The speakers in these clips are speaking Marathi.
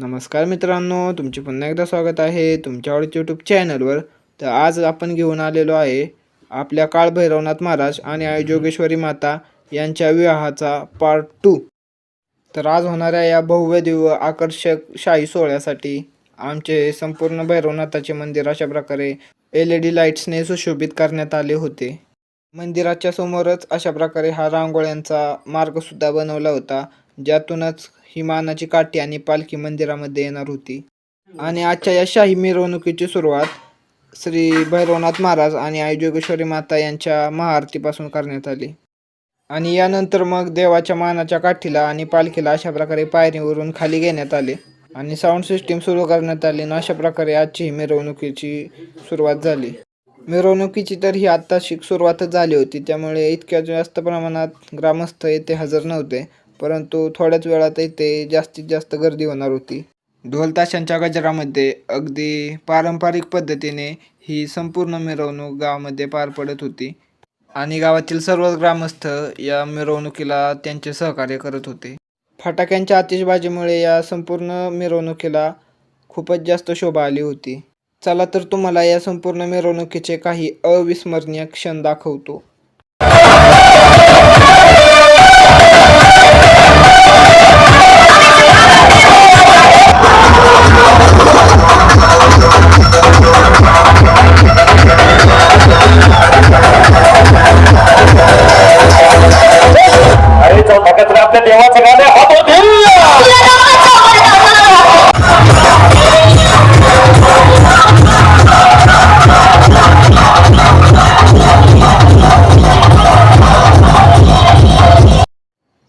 नमस्कार मित्रांनो, तुमचे पुन्हा एकदा स्वागत आहे तुमच्या आवडीच्या यूट्यूब चॅनलवर. तर आज आपण घेऊन आलेलो आहे आपल्या काळभैरवनाथ महाराज आणि आई जोगेश्वरी माता यांच्या विवाहाचा पार्ट 2. तर आज होणाऱ्या या भव्य दिव्य आकर्षक शाही सोहळ्यासाठी आमचे संपूर्ण भैरवनाथाचे मंदिर अशा प्रकारे LED लाईट्सने सुशोभित करण्यात आले होते. मंदिराच्या समोरच अशा प्रकारे हा रांगोळ्यांचा मार्गसुद्धा बनवला होता, ज्यातूनच ही मानाची काठी आणि पालखी मंदिरामध्ये येणार होती. आणि आजच्या या शाही मिरवणुकीची सुरुवात श्री भैरवनाथ महाराज आणि आई जोगेश्वरी माता यांच्या महाआरतीपासून करण्यात आली. आणि यानंतर मग देवाच्या मानाच्या काठीला आणि पालखीला अशा प्रकारे पायरीवरून खाली घेण्यात आले आणि साऊंड सिस्टीम सुरू करण्यात आली आणि अशा प्रकारे आजची ही मिरवणुकीची सुरुवात झाली. मिरवणुकीची तर ही आत्ताशी सुरुवातच झाली होती, त्यामुळे इतक्या जास्त प्रमाणात ग्रामस्थ येथे हजर नव्हते, परंतु थोड्याच वेळात इथे जास्तीत जास्त गर्दी होणार होती. ढोल ताशांच्या गजरामध्ये अगदी पारंपरिक पद्धतीने ही संपूर्ण मिरवणूक गावामध्ये पार पडत होती आणि गावातील सर्व ग्रामस्थ या मिरवणुकीला त्यांचे सहकार्य करत होते. फटाक्यांच्या आतिषबाजीमुळे या संपूर्ण मिरवणुकीला खूपच जास्त शोभा आली होती. चला तर तुम्हाला या संपूर्ण मिरवणुकीचे काही अविस्मरणीय क्षण दाखवतो. आपल्या देवाचं गाणे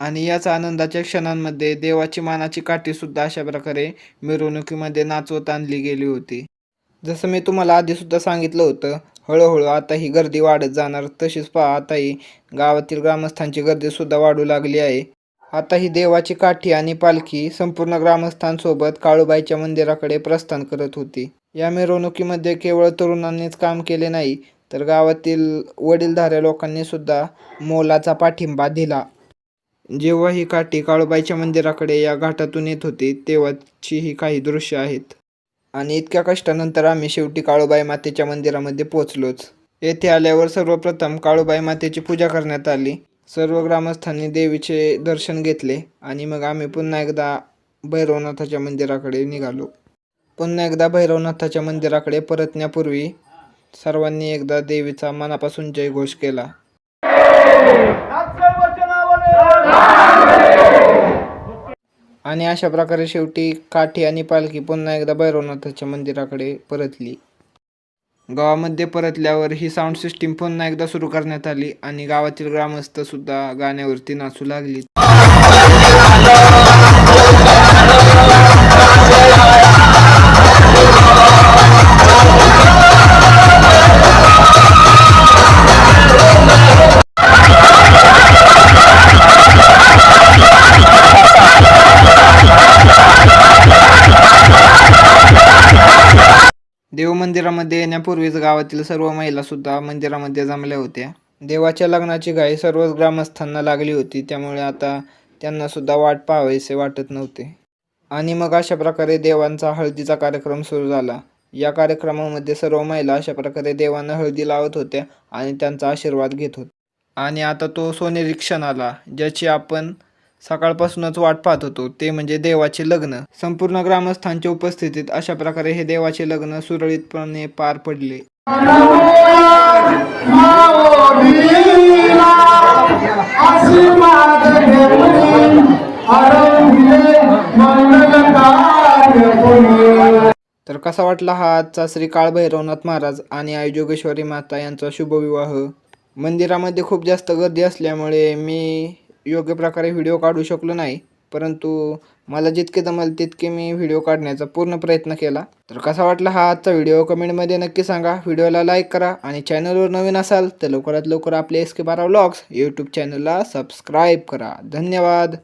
आणि याच आनंदाच्या क्षणांमध्ये देवाची मानाची काठी सुद्धा अशा प्रकारे मिरवणुकीमध्ये नाचवत आणली गेली होती. जसं मी तुम्हाला आधी सुद्धा सांगितलं होतं, हळूहळू आता ही गर्दी वाढत जाणार. तशीच पहा, आता ही गावातील ग्रामस्थांची गर्दी सुद्धा वाढू लागली आहे. आता ही देवाची काठी आणि पालखी संपूर्ण ग्रामस्थांसोबत काळूबाईच्या मंदिराकडे प्रस्थान करत होती. या मिरवणुकीमध्ये केवळ तरुणांनीच काम केले नाही, तर गावातील वडीलधाऱ्या लोकांनी सुद्धा मोलाचा पाठिंबा दिला. जेव्हा ही काठी काळूबाईच्या मंदिराकडे या घाटातून येत होती, तेव्हाची ही काही दृश्य आहेत. आणि इतक्या कष्टानंतर आम्ही शेवटी काळूबाई मातेच्या मंदिरामध्ये पोचलोच. येथे आल्यावर सर्वप्रथम काळूबाई मातेची पूजा करण्यात आली. सर्व ग्रामस्थांनी देवीचे दर्शन घेतले आणि मग आम्ही पुन्हा एकदा भैरवनाथाच्या मंदिराकडे निघालो. पुन्हा एकदा भैरवनाथाच्या मंदिराकडे परतण्यापूर्वी सर्वांनी एकदा देवीचा मनापासून जयघोष केला. आणि अशा प्रकारे शेवटी काठी आणि पालखी पुन्हा एकदा भैरवनाथाच्या मंदिराकडे परतली. गावामध्ये परतल्यावर ही साऊंड सिस्टीम पुन्हा एकदा सुरू करण्यात आली आणि गावातील ग्रामस्थ सुद्धा गाण्यावरती नाचू लागली. देव मंदिरामध्ये येण्यापूर्वीच गावातील सर्व महिला सुद्धा मंदिरामध्ये जमल्या होत्या. देवाच्या लग्नाची घाई सर्वच ग्रामस्थांना लागली होती, त्यामुळे आता त्यांना सुद्धा वाट पाहावीसे वाटत नव्हते. आणि मग अशा प्रकारे देवांचा हळदीचा कार्यक्रम सुरू झाला. या कार्यक्रमामध्ये सर्व महिला अशा प्रकारे देवांना हळदी लावत होत्या आणि त्यांचा आशीर्वाद घेत होत्या. आणि आता तो सोनेरी क्षण आला, ज्याची आपण सकाळपासूनच वाट पाहत होतो, ते म्हणजे देवाचे लग्न. संपूर्ण ग्रामस्थांच्या उपस्थितीत अशा प्रकारे हे देवाचे लग्न सुरळीतपणे पार पडले. तर कसा वाटला हा आजचा श्री काळभैरवनाथ महाराज आणि आई जोगेश्वरी माता यांचा शुभविवाह. मंदिरामध्ये खूप जास्त गर्दी असल्यामुळे मी योग्य प्रकारे व्हिडिओ काढू शकलो नाही, परंतु मला जितके जमेल तितके मी व्हिडिओ काढण्याचा पूर्ण प्रयत्न केला. तर कसा वाटला हा आजचा व्हिडिओ कमेंटमध्ये नक्की सांगा. व्हिडिओला लाईक करा आणि चॅनलवर नवीन असाल तर लवकरात लवकर आपले SK12 व्लॉग्स यूट्यूब चॅनलला सबस्क्राईब करा. धन्यवाद.